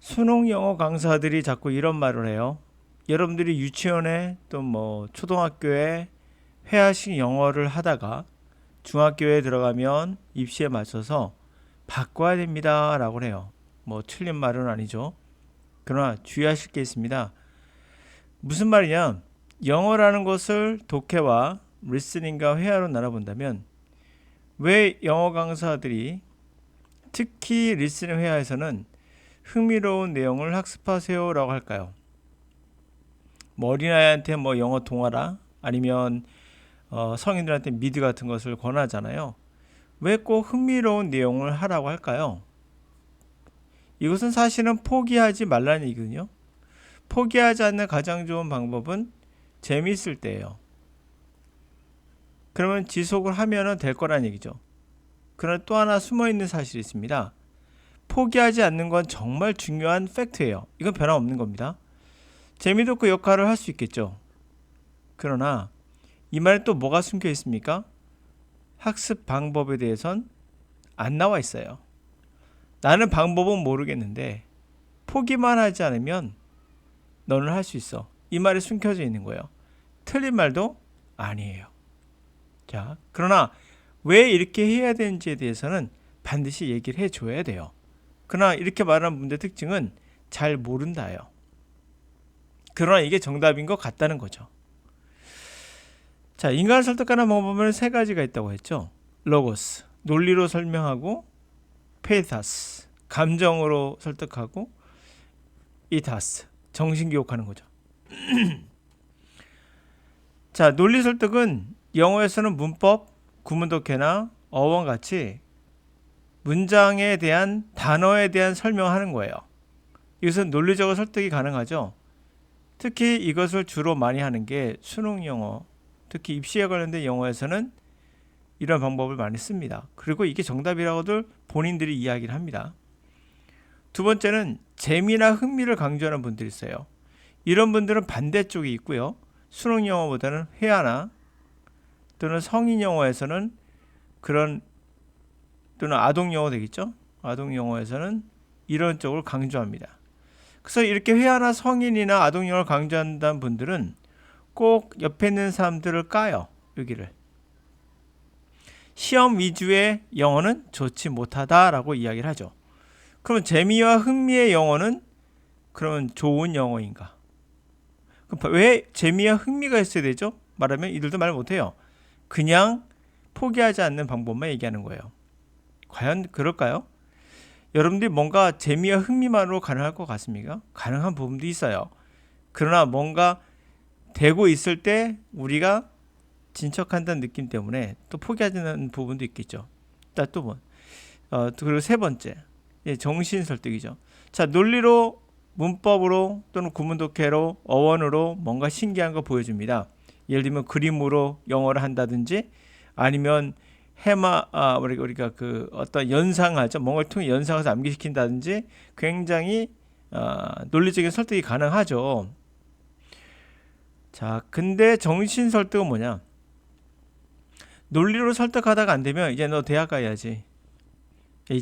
수능 영어 강사들이 자꾸 이런 말을 해요. 여러분들이 유치원에 또 뭐 초등학교에 회화식 영어를 하다가 중학교에 들어가면 입시에 맞춰서 바꿔야 됩니다 라고 해요. 뭐 틀린 말은 아니죠. 그러나 주의하실 게 있습니다. 무슨 말이냐? 영어라는 것을 독해와 리스닝과 회화로 나눠본다면 왜 영어 강사들이 특히 리스닝 회화에서는 흥미로운 내용을 학습하세요 라고 할까요? 뭐 어린아이한테 뭐 영어 동화라 아니면 성인들한테 미드 같은 것을 권하잖아요. 왜 꼭 흥미로운 내용을 하라고 할까요? 이것은 사실은 포기하지 말라는 얘기거든요. 포기하지 않는 가장 좋은 방법은 재미있을 때예요. 그러면 지속을 하면 될 거란 얘기죠. 그러나 또 하나 숨어있는 사실이 있습니다. 포기하지 않는 건 정말 중요한 팩트예요. 이건 변함없는 겁니다. 재미도 그 역할을 할 수 있겠죠. 그러나 이 말에 또 뭐가 숨겨 있습니까? 학습 방법에 대해선 안 나와 있어요. 나는 방법은 모르겠는데 포기만 하지 않으면 너는 할 수 있어. 이 말이 숨겨져 있는 거예요. 틀린 말도 아니에요. 자, 그러나 왜 이렇게 해야 되는지에 대해서는 반드시 얘기를 해줘야 돼요. 그러나 이렇게 말하는 분들의 특징은 잘 모른다예요. 그러나 이게 정답인 것 같다는 거죠. 자, 인간을 설득하는 방법은 세 가지가 있다고 했죠. 로고스, 논리로 설명하고, 페이타스, 감정으로 설득하고, 이타스, 정신교육하는 거죠. 자, 논리 설득은 영어에서는 문법, 구문독해나 어원같이 문장에 대한 단어에 대한 설명하는 거예요. 이것은 논리적으로 설득이 가능하죠. 특히 이것을 주로 많이 하는 게 수능 영어, 특히 입시에 관련된 영어에서는 이런 방법을 많이 씁니다. 그리고 이게 정답이라고들 본인들이 이야기를 합니다. 두 번째는 재미나 흥미를 강조하는 분들이 있어요. 이런 분들은 반대쪽이 있고요. 수능 영어보다는 회화나 또는 성인 영어에서는 그런 또는 아동 영어 되겠죠. 아동 영어에서는 이런 쪽을 강조합니다. 그래서 이렇게 회화나 성인이나 아동 영어를 강조한다는 분들은 꼭 옆에 있는 사람들을 까요. 여기를. 시험 위주의 영어는 좋지 못하다라고 이야기를 하죠. 그럼 재미와 흥미의 영어는 그러면 좋은 영어인가? 그럼 왜 재미와 흥미가 있어야 되죠? 말하면 이들도 말 못해요. 그냥 포기하지 않는 방법만 얘기하는 거예요. 과연 그럴까요? 여러분들이 뭔가 재미와 흥미만으로 가능할 것 같습니까? 가능한 부분도 있어요. 그러나 뭔가 되고 있을 때 우리가 진척한다는 느낌 때문에 또 포기하지 않는 부분도 있겠죠. 또 뭐, 그리고 세 번째, 정신 설득이죠. 자, 논리로, 문법으로 또는 구문독해로, 어원으로 뭔가 신기한 거 보여줍니다. 예를 들면 그림으로 영어를 한다든지 아니면 우리가 그 어떤 연상하죠. 뭔가를 통해 연상해서 암기시킨다든지 굉장히 논리적인 설득이 가능하죠. 자, 근데 정신 설득은 뭐냐? 논리로 설득하다가 안 되면 이제 너 대학 가야지.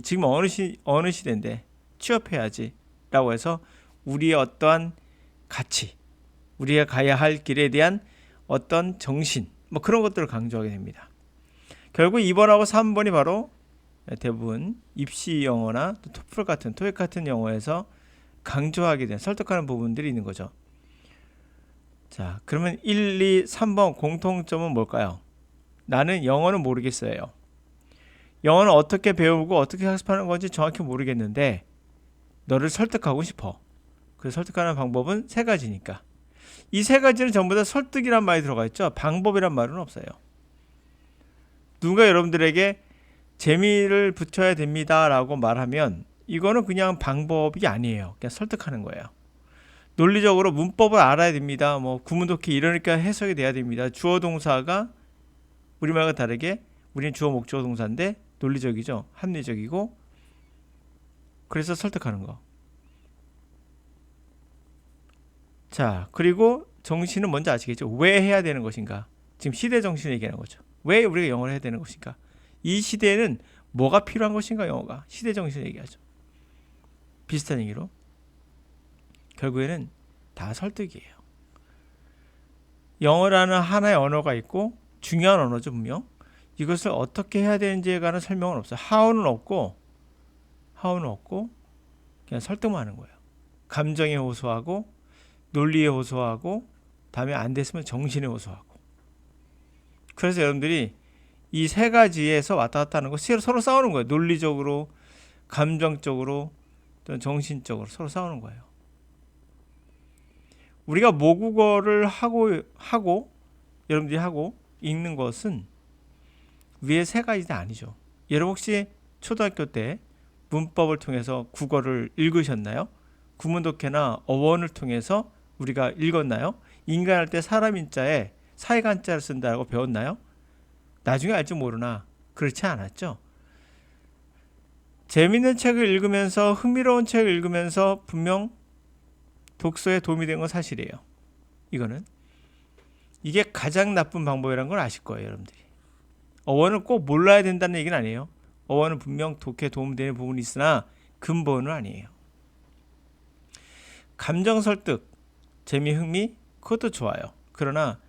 지금 어느 시대인데 취업해야지. 라고 해서 우리의 어떠한 가치, 우리가 가야 할 길에 대한 어떤 정신, 뭐 그런 것들을 강조하게 됩니다. 결국 2번하고 3번이 바로 대부분 입시 영어나 토플 같은 토익 같은 영어에서 강조하게 된 설득하는 부분들이 있는 거죠. 자, 그러면 1, 2, 3번 공통점은 뭘까요? 나는 영어는 모르겠어요. 영어는 어떻게 배우고 어떻게 학습하는 건지 정확히 모르겠는데 너를 설득하고 싶어. 그 설득하는 방법은 세 가지니까. 이 세 가지는 전부 다 설득이란 말이 들어가 있죠. 방법이란 말은 없어요. 누가 여러분들에게 재미를 붙여야 됩니다 라고 말하면 이거는 그냥 방법이 아니에요. 그냥 설득하는 거예요. 논리적으로 문법을 알아야 됩니다. 뭐 구문독해 이러니까 해석이 돼야 됩니다. 주어 동사가 우리말과 다르게 우리는 주어 목적어 동사인데 논리적이죠. 합리적이고 그래서 설득하는 거. 자, 그리고 정신은 뭔지 아시겠죠? 왜 해야 되는 것인가? 지금 시대 정신을 얘기하는 거죠. 왜 우리가 영어를 해야 되는 것인가? 이 시대에는 뭐가 필요한 것인가? 영어가 시대 정신을 얘기하죠. 비슷한 얘기로. 결국에는 다 설득이에요. 영어라는 하나의 언어가 있고 중요한 언어죠, 분명. 이것을 어떻게 해야 되는지에 관한 설명은 없어요. how는 없고 그냥 설득만 하는 거예요. 감정에 호소하고 논리에 호소하고 다음에 안 됐으면 정신에 호소하고. 그래서 여러분들이 이 세 가지에서 왔다 갔다 하는 거 서로 싸우는 거예요. 논리적으로, 감정적으로, 또는 정신적으로 서로 싸우는 거예요. 우리가 모국어를 하고 여러분들이 하고 읽는 것은 위에 세 가지는 아니죠. 여러분 혹시 초등학교 때 문법을 통해서 국어를 읽으셨나요? 구문독해나 어원을 통해서 우리가 읽었나요? 인간할 때 사람 인자에 사회간자를 쓴다고 배웠나요? 나중에 알지 모르나 그렇지 않았죠. 재밌는 책을 읽으면서 흥미로운 책을 읽으면서 분명 독서에 도움이 된 건 사실이에요. 이게 가장 나쁜 방법이라는 걸 아실 거예요, 여러분들이. 어원을 꼭 몰라야 된다는 얘기는 아니에요. 어원은 분명 독해에 도움되는 부분이 있으나 근본은 아니에요. 감정 설득, 재미, 흥미 그것도 좋아요. 그러나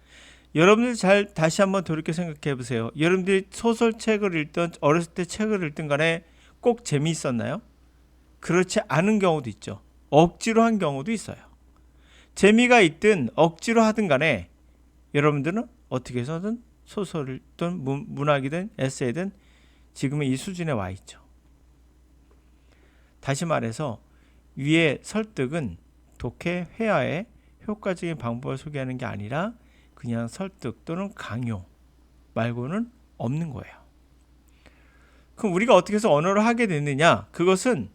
여러분들 잘 다시 한번 돌이켜 생각해 보세요. 여러분들이 소설책을 읽던 어렸을 때 책을 읽든 간에 꼭 재미있었나요? 그렇지 않은 경우도 있죠. 억지로 한 경우도 있어요. 재미가 있든 억지로 하든 간에 여러분들은 어떻게 해서든 소설이든 문학이든 에세이든 지금의 이 수준에 와 있죠. 다시 말해서 위의 설득은 독해, 회화의 효과적인 방법을 소개하는 게 아니라 그냥 설득 또는 강요 말고는 없는 거예요. 그럼 우리가 어떻게 해서 언어를 하게 됐느냐? 그것은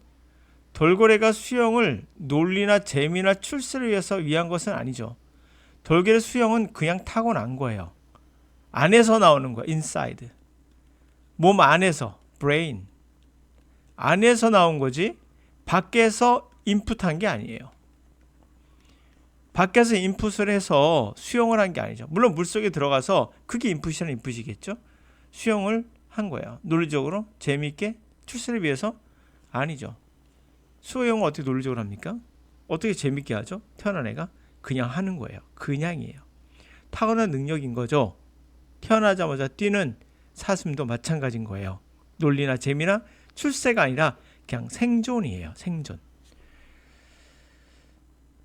돌고래가 수영을 논리나 재미나 출세를 위해서 위한 것은 아니죠. 돌고래 수영은 그냥 타고난 거예요. 안에서 나오는 거예요. inside. 몸 안에서, brain. 안에서 나온 거지 밖에서 인풋한 게 아니에요. 밖에서 인풋을 해서 수영을 한 게 아니죠. 물론 물속에 들어가서 그게 인풋이라는 인풋이겠죠. 수영을 한 거예요. 논리적으로 재미있게 출세를 위해서 아니죠. 수영을 어떻게 논리적으로 합니까? 어떻게 재밌게 하죠? 태어난 애가 그냥 하는 거예요. 그냥이에요. 타고난 능력인 거죠. 태어나자마자 뛰는 사슴도 마찬가지인 거예요. 논리나 재미나 출세가 아니라 그냥 생존이에요. 생존.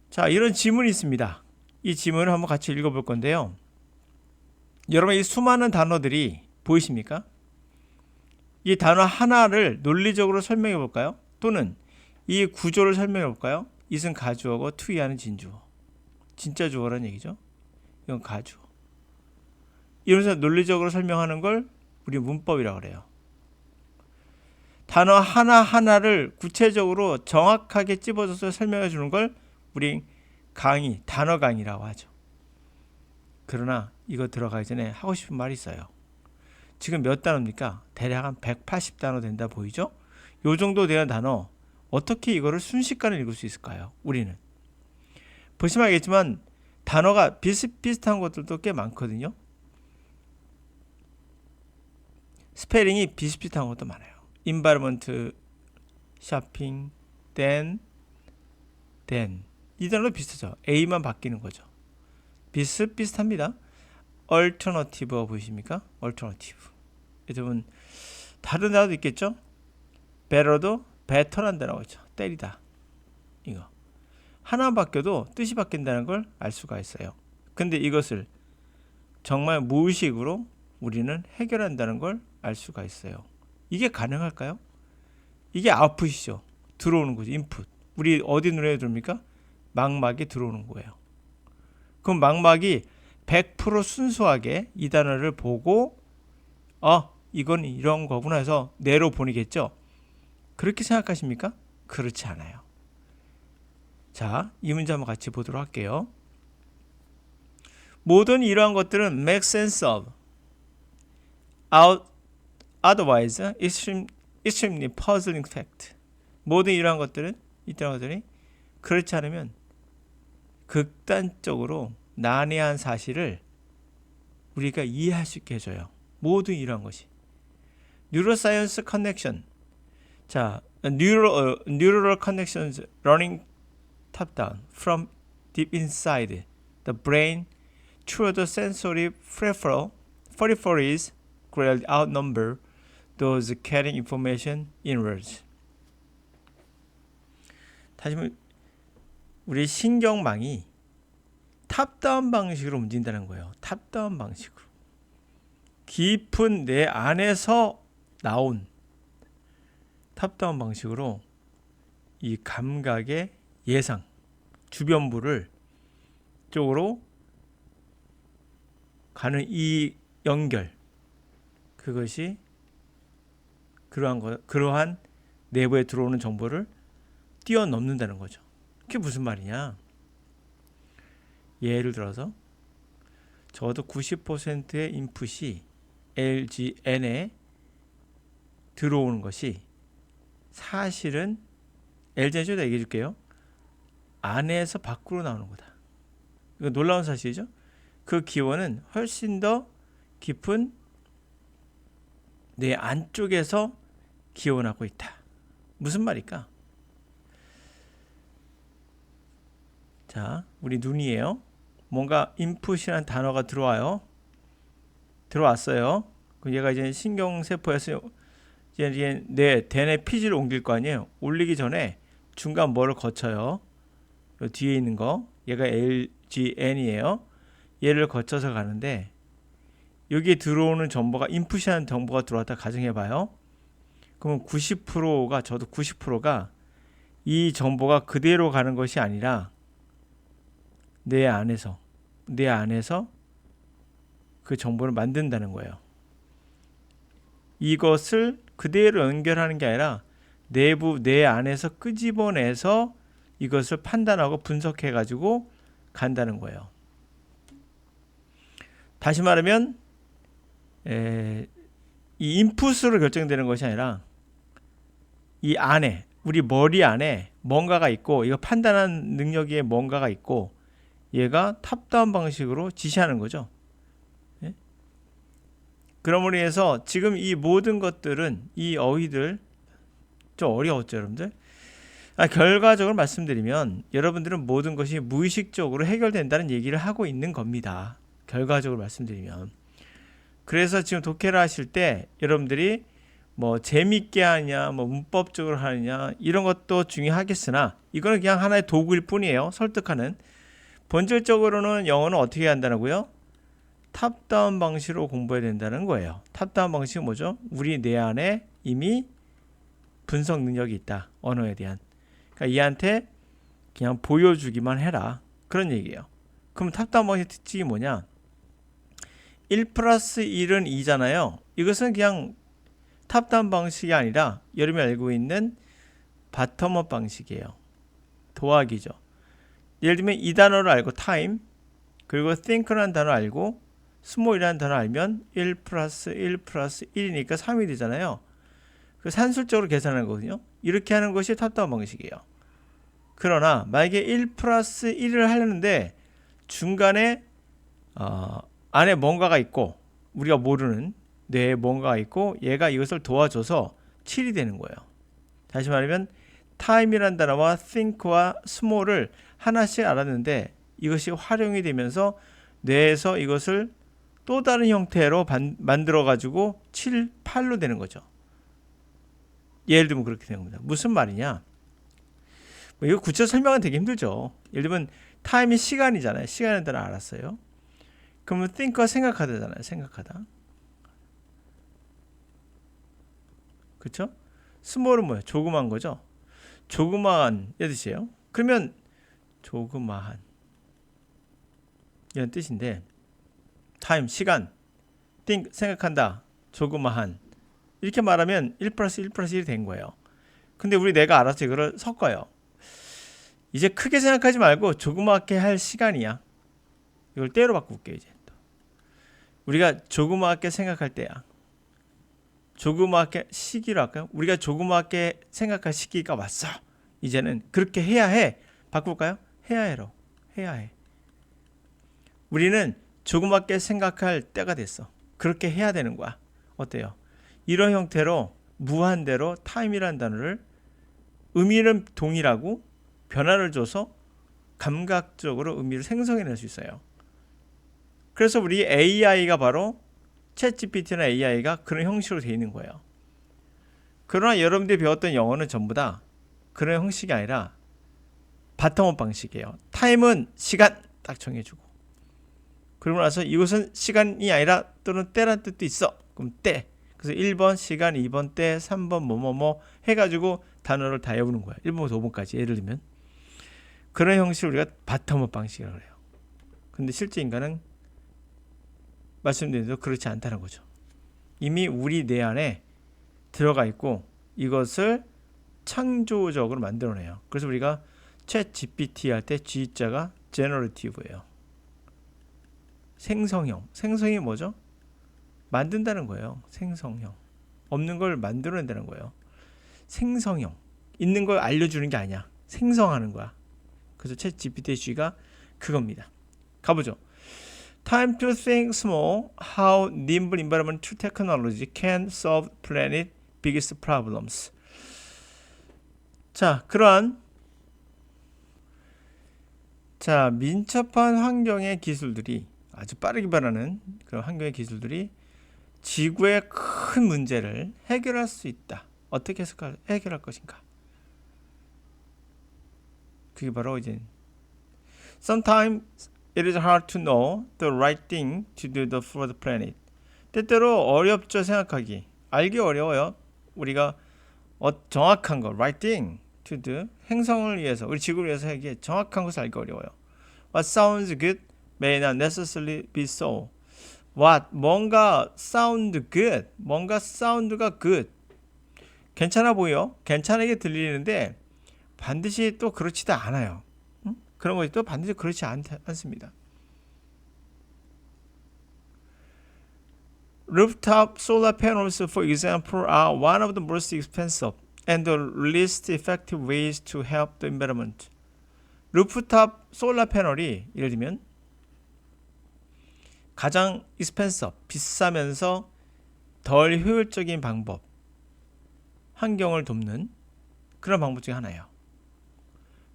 자, 이런 지문이 있습니다. 이 지문을 한번 같이 읽어볼 건데요. 여러분 이 수많은 단어들이 보이십니까? 이 단어 하나를 논리적으로 설명해 볼까요? 또는 이 구조를 설명해 볼까요? 이은 가주어고 투이하는 진주어. 진짜 주어라는 얘기죠. 이건 가주어. 이러면서 논리적으로 설명하는 걸 우리 문법이라고 그래요. 단어 하나하나를 구체적으로 정확하게 찝어줘서 설명해 주는 걸 우리 강의, 단어 강의라고 하죠. 그러나 이거 들어가기 전에 하고 싶은 말이 있어요. 지금 몇 단어입니까? 대략 한 180단어 된다 보이죠? 요 정도 되는 단어 어떻게 이거를 순식간에 읽을 수 있을까요? 우리는. 보시면 알겠지만 단어가 비슷비슷한 것들도 꽤 많거든요. 스페링이 비슷비슷한 것도 많아요. environment, shopping, then 이 단어도 비슷하죠. A만 바뀌는 거죠. 비슷비슷합니다. alternative 보이십니까? alternative. 여러분 다른 단어도 있겠죠? better도 better란 단어가 있죠. 때리다. 이거 하나 바뀌어도 뜻이 바뀐다는 걸 알 수가 있어요. 근데 이것을 정말 무의식으로 우리는 해결한다는 걸 알 수가 있어요. 이게 가능할까요? 이게 아웃풋이죠. 들어오는 거죠. 인풋. 우리 어디 눈에 들어옵니까? 망막에 들어오는 거예요. 그럼 망막이 100% 순수하게 이 단어를 보고 이건 이런 거구나 해서 뇌로 보내겠죠. 그렇게 생각하십니까? 그렇지 않아요. 자, 이 문제 한번 같이 보도록 할게요. 모든 이러한 것들은 make sense of otherwise extremely puzzling fact. 모든 이러한 것들은 이런 것들이 그렇지 않으면 극단적으로 난해한 사실을 우리가 이해할 수 있게 해줘요. 모든 이러한 것이. 뉴로사이언스 커넥션. 자, 뉴럴 커넥션스 러닝 top down, from deep inside the brain through the sensory peripheries greatly outnumber those carrying information inwards. 다시 말해 우리 신경망이 탑다운 방식으로 움직인다는 거예요. 탑다운 방식으로. 깊은 내 안에서 나온 탑다운 방식으로 이 감각의 예상, 주변부를 쪽으로 가는 이 연결, 그것이 그러한 내부에 들어오는 정보를 뛰어넘는다는 거죠. 그게 무슨 말이냐? 예를 들어서 적어도 90%의 인풋이 LGN에 들어오는 것이 사실은 LGN 좀 얘기해 줄게요. 안에서 밖으로 나오는 거다. 이거 놀라운 사실이죠. 그 기원은 훨씬 더 깊은 내 안쪽에서 기원하고 있다. 무슨 말일까? 자, 우리 눈이에요. 뭔가 인풋이라는 단어가 들어왔어요. 그럼 얘가 이제 신경세포에서 이제 내 대뇌 피지를 옮길 거 아니에요. 올리기 전에 중간 뭐를 거쳐요. 요 뒤에 있는 거, 얘가 LGN이에요. 얘를 거쳐서 가는데 여기에 들어오는 정보가 인풋이라는 정보가 들어왔다 가정해봐요. 그러면 90%가 저도 90%가 이 정보가 그대로 가는 것이 아니라 내 안에서 그 정보를 만든다는 거예요. 이것을 그대로 연결하는 게 아니라 내부 내 안에서 끄집어내서 이것을 판단하고 분석해 가지고 간다는 거예요. 다시 말하면 이 인풋으로 결정되는 것이 아니라 이 안에 우리 머리 안에 뭔가가 있고 이거 판단하는 능력에 뭔가가 있고 얘가 탑다운 방식으로 지시하는 거죠. 예? 그러므로 해서 지금 이 모든 것들은 이 어휘들 좀 어려웠죠, 여러분들? 결과적으로 말씀드리면 여러분들은 모든 것이 무의식적으로 해결된다는 얘기를 하고 있는 겁니다. 결과적으로 말씀드리면. 그래서 지금 독해를 하실 때 여러분들이 뭐 재밌게 하냐, 뭐 문법적으로 하느냐 이런 것도 중요하겠으나 이거는 그냥 하나의 도구일 뿐이에요. 설득하는. 본질적으로는 영어는 어떻게 한다고요? 탑다운 방식으로 공부해야 된다는 거예요. 탑다운 방식은 뭐죠? 우리 내 안에 이미 분석 능력이 있다. 언어에 대한. 그러니까 얘한테 그냥 보여주기만 해라. 그런 얘기예요. 그럼 탑다운 방식 특징이 뭐냐? 1 플러스 1은 2잖아요. 이것은 그냥 탑다운 방식이 아니라 여러분이 알고 있는 바텀업 방식이에요. 도하기죠. 예를 들면 이 단어를 알고 time 그리고 think라는 단어 알고 small이라는 단어 알면 1 플러스 1 플러스 1이니까 3이 되잖아요. 그 산술적으로 계산하는 거거든요. 이렇게 하는 것이 탑다운 방식이에요. 그러나 만약에 1 플러스 1을 하려는데 중간에 안에 뭔가가 있고 우리가 모르는 뇌에 뭔가가 있고 얘가 이것을 도와줘서 7이 되는 거예요. 다시 말하면 time이라는 단어와 think와 small을 하나씩 알았는데 이것이 활용이 되면서 뇌에서 이것을 또 다른 형태로 만들어 가지고 7, 8로 되는 거죠. 예를 들면 그렇게 되는 겁니다. 무슨 말이냐? 뭐 이거 구체적으로 설명은 되게 힘들죠. 예를 들면 타임이 시간이잖아요. 시간에 따라 알았어요. 그러면 think가 생각하다잖아요. 생각하다. 그렇죠? small은 뭐예요? 조그만 거죠. 조그마한 뜻이에요. 그러면 조그마한 이런 뜻인데 time 시간 think 생각한다 조그마한 이렇게 말하면 1 플러스 1 플러스 1이 된 거예요. 근데 우리 뇌가 알아서 이거를 섞어요. 이제 크게 생각하지 말고 조그맣게 할 시간이야. 이걸 때로 바꿀게요. 이제 또. 우리가 조그맣게 생각할 때야. 조그맣게 시기로 할까요? 우리가 조그맣게 생각할 시기가 왔어. 이제는 그렇게 해야 해. 바꿀까요? 해야 해로. 해야 해. 우리는 조그맣게 생각할 때가 됐어. 그렇게 해야 되는 거야. 어때요? 이런 형태로 무한대로 타임이라는 단어를 의미는 동일하고 변화를 줘서 감각적으로 의미를 생성해낼 수 있어요. 그래서 우리 AI가 바로 챗GPT나 AI가 그런 형식으로 되어 있는 거예요. 그러나 여러분들이 배웠던 영어는 전부 다 그런 형식이 아니라 바텀업 방식이에요. 타임은 시간 딱 정해주고, 그러고 나서 이것은 시간이 아니라 또는 때란 뜻도 있어. 그럼 때. 그래서 1번 시간, 2번 때, 3번 뭐뭐뭐 해가지고 단어를 다 외우는 거야. 1번부터 5번까지 예를 들면. 그런 형식을 우리가 바텀업 방식이라고 해요. 근데 실제 인간은 말씀드린 대로 그렇지 않다는 거죠. 이미 우리 뇌 안에 들어가 있고 이것을 창조적으로 만들어내요. 그래서 우리가 챗 GPT 할 때 G자가 generative예요. 생성형. 생성이 뭐죠? 만든다는 거예요. 생성형. 없는 걸 만들어낸다는 거예요. 생성형. 있는 걸 알려주는 게 아니야. 생성하는 거야. 그래서 챗 GPT의 G가 그겁니다. 가보죠. Time to think small. How nimble environmental technology can solve planet biggest problems. 자, 그러한 민첩한 환경의 기술들이 아주 빠르게 변하는 그런 환경의 기술들이 지구의 큰 문제를 해결할 수 있다. 어떻게 해결할 것인가? 그게 바로 이제 Sometimes it is hard to know the right thing to do for the planet. 때때로 어렵죠 생각하기. 알기 어려워요. 우리가 정확한 거, right thing to do, 행성을 위해서, 우리 지구를 위해서 하기에 정확한 것을 알기 어려워요. What sounds good may not necessarily be so. 뭔가 sound good, 뭔가 sound가 good, 괜찮아 보여, 괜찮게 들리는데 반드시 또 그렇지도 않아요. 그런 것이 또 반드시 그렇지 않습니다. Rooftop solar panels, for example, are one of the most expensive and the least effective ways to help the environment. 루프탑 솔라 패널이 예를 들면 가장 expensive, 비싸면서 덜 효율적인 방법, 환경을 돕는 그런 방법 중에 하나예요.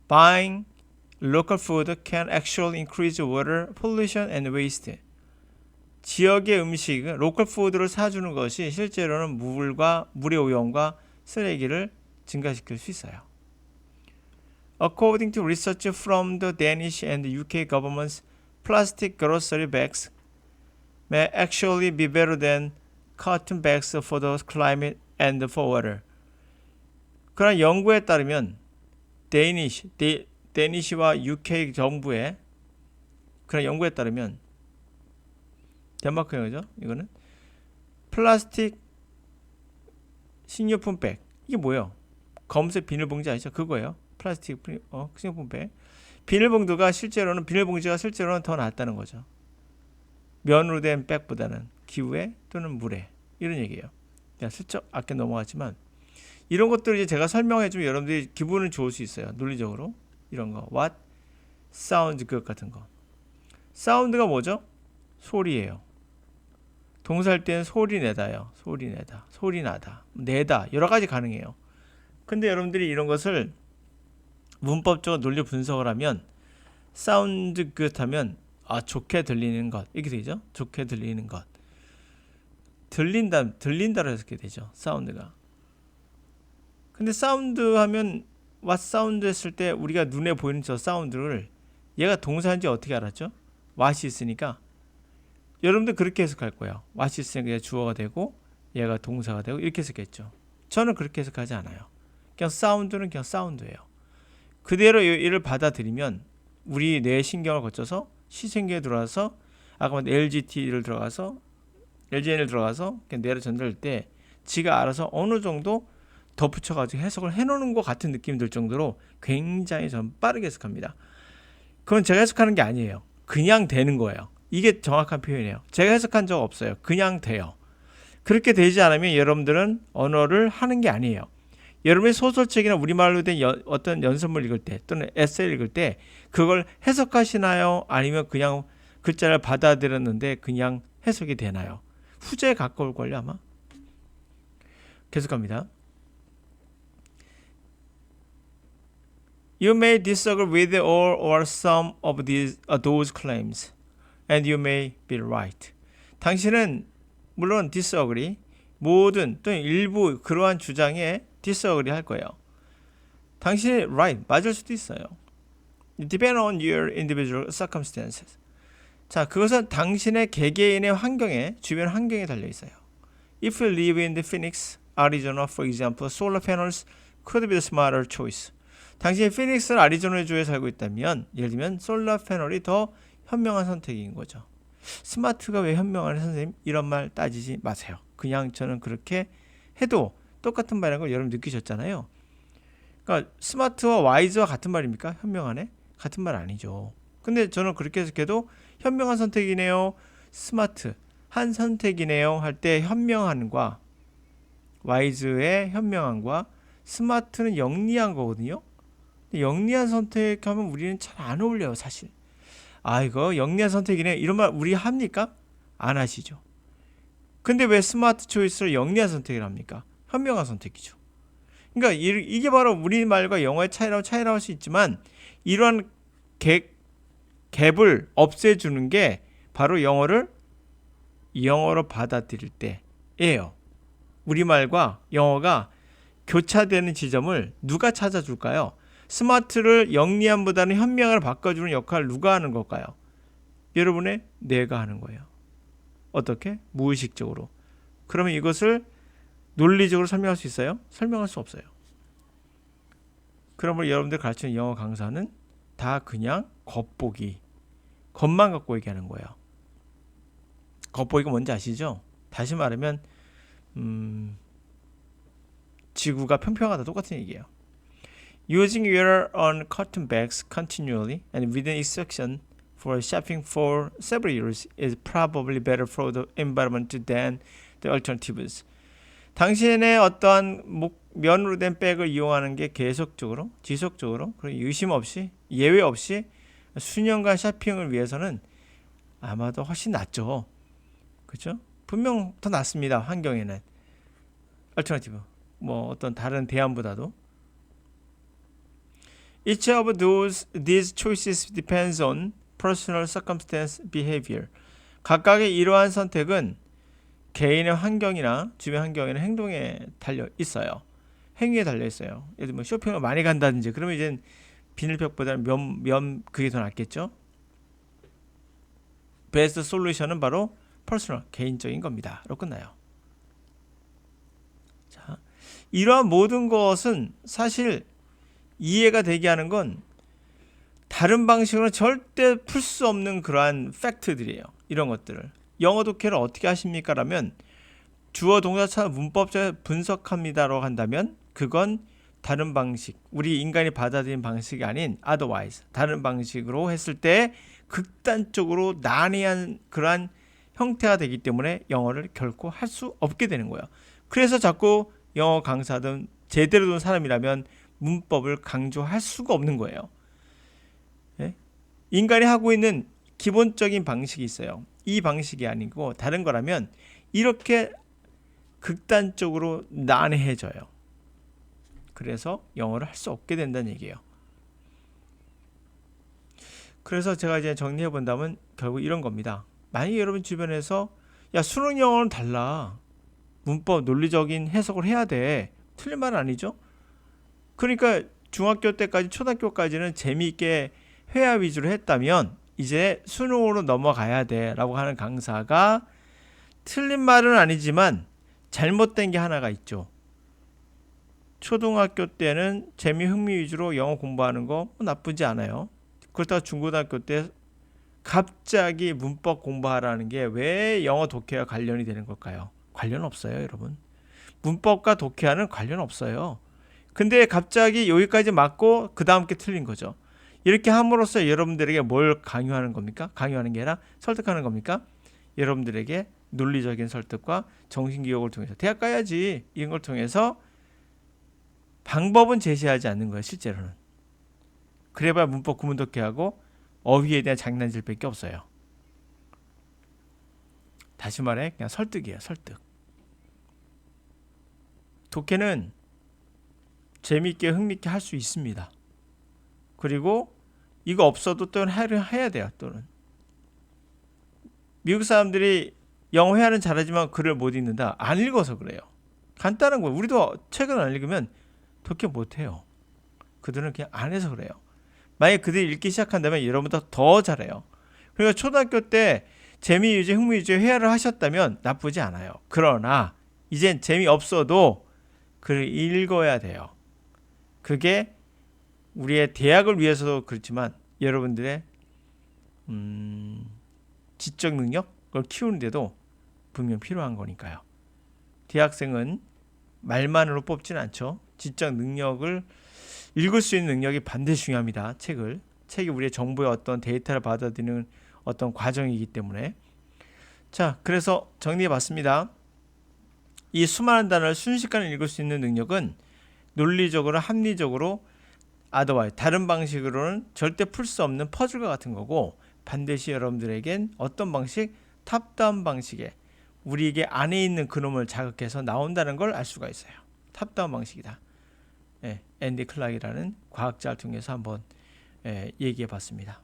Buying local food can actually increase water pollution and waste. 지역의 음식, 로컬 푸드를 사주는 것이 실제로는 물의 오염과 쓰레기를 증가시킬 수 있어요. According to research from the Danish and UK governments, plastic grocery bags may actually be better than cotton bags for the climate and for water. 그런 연구에 따르면 데니시와 UK 정부의 그런 연구에 따르면 덴마크 영어죠. 이거는 플라스틱 식료품 백. 이게 뭐예요? 검은색 비닐봉지 아시죠? 그거예요. 플라스틱 식료품 백. 비닐봉지가 실제로는 더 낫다는 거죠. 면으로 된 백보다는 기후에 또는 물에, 이런 얘기예요. 그냥 슬쩍 아껴 넘어갔지만 이런 것들을 이제 제가 설명해주면 여러분들이 기분은 좋을 수 있어요. 논리적으로 이런 거. What sounds good 같은 거. 사운드가 뭐죠? 소리예요. 동사할 때는 소리 내다요. 소리 내다, 소리 나다, 내다, 여러 가지 가능해요. 근데 여러분들이 이런 것을 문법적으로 논리 분석을 하면 사운드 good 하면 좋게 들리는 것, 이렇게 되죠. 좋게 들리는 것. 들린다로 해석이 되죠. 사운드가. 근데 사운드 하면 what sound 했을 때 우리가 눈에 보이는 저 사운드를 얘가 동사인지 어떻게 알았죠? what이 있으니까 여러분들 그렇게 해석할 거예요. what이 있으니까 주어가 되고 얘가 동사가 되고 이렇게 해석했죠. 저는 그렇게 해석하지 않아요. 그냥 사운드는 그냥 사운드예요. 그대로 얘를 받아들이면 우리 뇌 신경을 거쳐서 시신경에 들어가서 아까 말한 LGN을 들어가서 그냥 뇌로 전달할 때 지가 알아서 어느 정도 덧붙여가지고 해석을 해놓는 것 같은 느낌이 들 정도로 굉장히 좀 빠르게 해석합니다. 그건 제가 해석하는 게 아니에요. 그냥 되는 거예요. 이게 정확한 표현이에요. 제가 해석한 적 없어요. 그냥 돼요. 그렇게 되지 않으면 여러분들은 언어를 하는 게 아니에요. 여러분이 소설책이나 우리말로 된 어떤 연설문을 읽을 때 또는 에세이를 읽을 때 그걸 해석하시나요? 아니면 그냥 글자를 받아들였는데 그냥 해석이 되나요? 후자에 가까울걸요 아마? 계속 갑니다. You may disagree with all or some of those claims, and you may be right. 당신은 물론 disagree, 모든 또는 일부 그러한 주장에 disagree 할 거예요. 당신이 right, 맞을 수도 있어요. It depends on your individual circumstances. 자, 그것은 당신의 개개인의 환경에, 주변 환경에 달려 있어요. If you live in the Phoenix, Arizona, for example, solar panels could be the smarter choice. 당신이 피닉스 아리조나주에 살고 있다면, 예를 들면 솔라 패널이 더 현명한 선택인 거죠. 스마트가 왜 현명하냐 선생님? 이런 말 따지지 마세요. 그냥 저는 그렇게 해도 똑같은 말이라는 걸 여러분 느끼셨잖아요. 그러니까 스마트와 와이즈와 같은 말입니까? 현명하네? 같은 말 아니죠. 근데 저는 그렇게 해석해도 현명한 선택이네요. 스마트 한 선택이네요 할 때 현명한과 와이즈의 현명한과 스마트는 영리한 거거든요. 영리한 선택하면 우리는 잘 안 어울려요, 사실. 아, 이거 영리한 선택이네. 이런 말 우리 합니까? 안 하시죠. 근데 왜 스마트 초이스를 영리한 선택을 합니까? 현명한 선택이죠. 그러니까 이게 바로 우리말과 영어의 차이라고 할 수 있지만 이러한 갭을 없애주는 게 바로 영어로 받아들일 때예요. 우리말과 영어가 교차되는 지점을 누가 찾아줄까요? 스마트를 영리함보다는 현명을 바꿔주는 역할을 누가 하는 걸까요? 여러분의 뇌가 하는 거예요. 어떻게? 무의식적으로. 그러면 이것을 논리적으로 설명할 수 있어요? 설명할 수 없어요. 그러면 여러분들 가르치는 영어 강사는 다 그냥 겉만 갖고 얘기하는 거예요. 겉보기가 뭔지 아시죠? 다시 말하면 지구가 평평하다 똑같은 얘기예요. Using your own cotton bags continually and within exception for shopping for several years is probably better for the environment than the alternatives. 당신의 어떠한 면으로 된 백을 이용하는 게 계속적으로, 지속적으로, 그리고 의심 없이, 예외 없이 수년간 쇼핑을 위해서는 아마도 훨씬 낫죠. 그렇죠? 분명 더 낫습니다. 환경에는. 얼터너티브. 어떤 다른 대안보다도. Each of these choices depends on personal circumstance behavior. 각각의 이러한 선택은 개인의 환경이나 주변 환경이나 행동에 달려 있어요. 행위에 달려 있어요. 예를 들면 쇼핑을 많이 간다든지 그러면 이제 비닐팩보다는 그게 더 낫겠죠. 베스트 솔루션은 바로 퍼스널, 개인적인 겁니다. 로 끝나요. 자, 이러한 모든 것은 사실 이해가 되게 하는 건 다른 방식으로는 절대 풀 수 없는 그러한 팩트들이에요. 이런 것들을. 영어 독해를 어떻게 하십니까? 라면 주어 동사차 문법적으로 분석합니다라고 한다면 그건 다른 방식, 우리 인간이 받아들인 방식이 아닌 otherwise, 다른 방식으로 했을 때 극단적으로 난해한 그러한 형태가 되기 때문에 영어를 결코 할 수 없게 되는 거예요. 그래서 자꾸 영어 강사든 제대로 된 사람이라면 문법을 강조할 수가 없는 거예요. 예? 인간이 하고 있는 기본적인 방식이 있어요. 이 방식이 아니고 다른 거라면 이렇게 극단적으로 난해해져요. 그래서 영어를 할 수 없게 된다는 얘기예요. 그래서 제가 이제 정리해 본다면 결국 이런 겁니다. 만약에 여러분 주변에서 야, 수능 영어는 달라. 문법 논리적인 해석을 해야 돼. 틀린 말은 아니죠? 그러니까 중학교 때까지 초등학교까지는 재미있게 회화 위주로 했다면 이제 수능으로 넘어가야 돼 라고 하는 강사가 틀린 말은 아니지만 잘못된 게 하나가 있죠. 초등학교 때는 재미 흥미 위주로 영어 공부하는 거 나쁘지 않아요. 그렇다고 중고등학교 때 갑자기 문법 공부하라는 게 왜 영어 독해와 관련이 되는 걸까요? 관련 없어요, 여러분. 문법과 독해와는 관련 없어요. 근데 갑자기 여기까지 맞고 그 다음 게 틀린 거죠. 이렇게 함으로써 여러분들에게 뭘 강요하는 겁니까? 강요하는 게 아니라 설득하는 겁니까? 여러분들에게 논리적인 설득과 정신교육을 통해서 대학 가야지 이런 걸 통해서 방법은 제시하지 않는 거예요, 실제로는. 그래봐야 문법 구문 독해하고 어휘에 대한 장난질밖에 없어요. 다시 말해 그냥 설득이에요, 설득. 독해는 재미있게 흥미있게 할 수 있습니다. 그리고 이거 없어도 또 해야 돼요. 또는 미국 사람들이 영어 회화는 잘하지만 글을 못 읽는다. 안 읽어서 그래요. 간단한 거예요. 우리도 책을 안 읽으면 독해 못해요. 그들은 그냥 안 해서 그래요. 만약에 그들이 읽기 시작한다면 여러분보다 더 잘해요. 그러니까 초등학교 때 재미 유지, 흥미 유지 회화를 하셨다면 나쁘지 않아요. 그러나 이젠 재미없어도 글을 읽어야 돼요. 그게 우리의 대학을 위해서도 그렇지만 여러분들의 지적 능력을 키우는데도 분명 필요한 거니까요. 대학생은 말만으로 뽑지는 않죠. 지적 능력을 읽을 수 있는 능력이 반드시 중요합니다. 책이 우리의 정보의 어떤 데이터를 받아들이는 어떤 과정이기 때문에. 자, 그래서 정리해 봤습니다. 이 수많은 단어를 순식간에 읽을 수 있는 능력은 논리적으로 합리적으로 otherwise 다른 방식으로는 절대 풀 수 없는 퍼즐과 같은 거고, 반드시 여러분들에겐 어떤 방식? 탑다운 방식에 우리에게 안에 있는 그놈을 자극해서 나온다는 걸 알 수가 있어요. 탑다운 방식이다. 앤디 클락이라는 과학자를 통해서 한번 얘기해 봤습니다.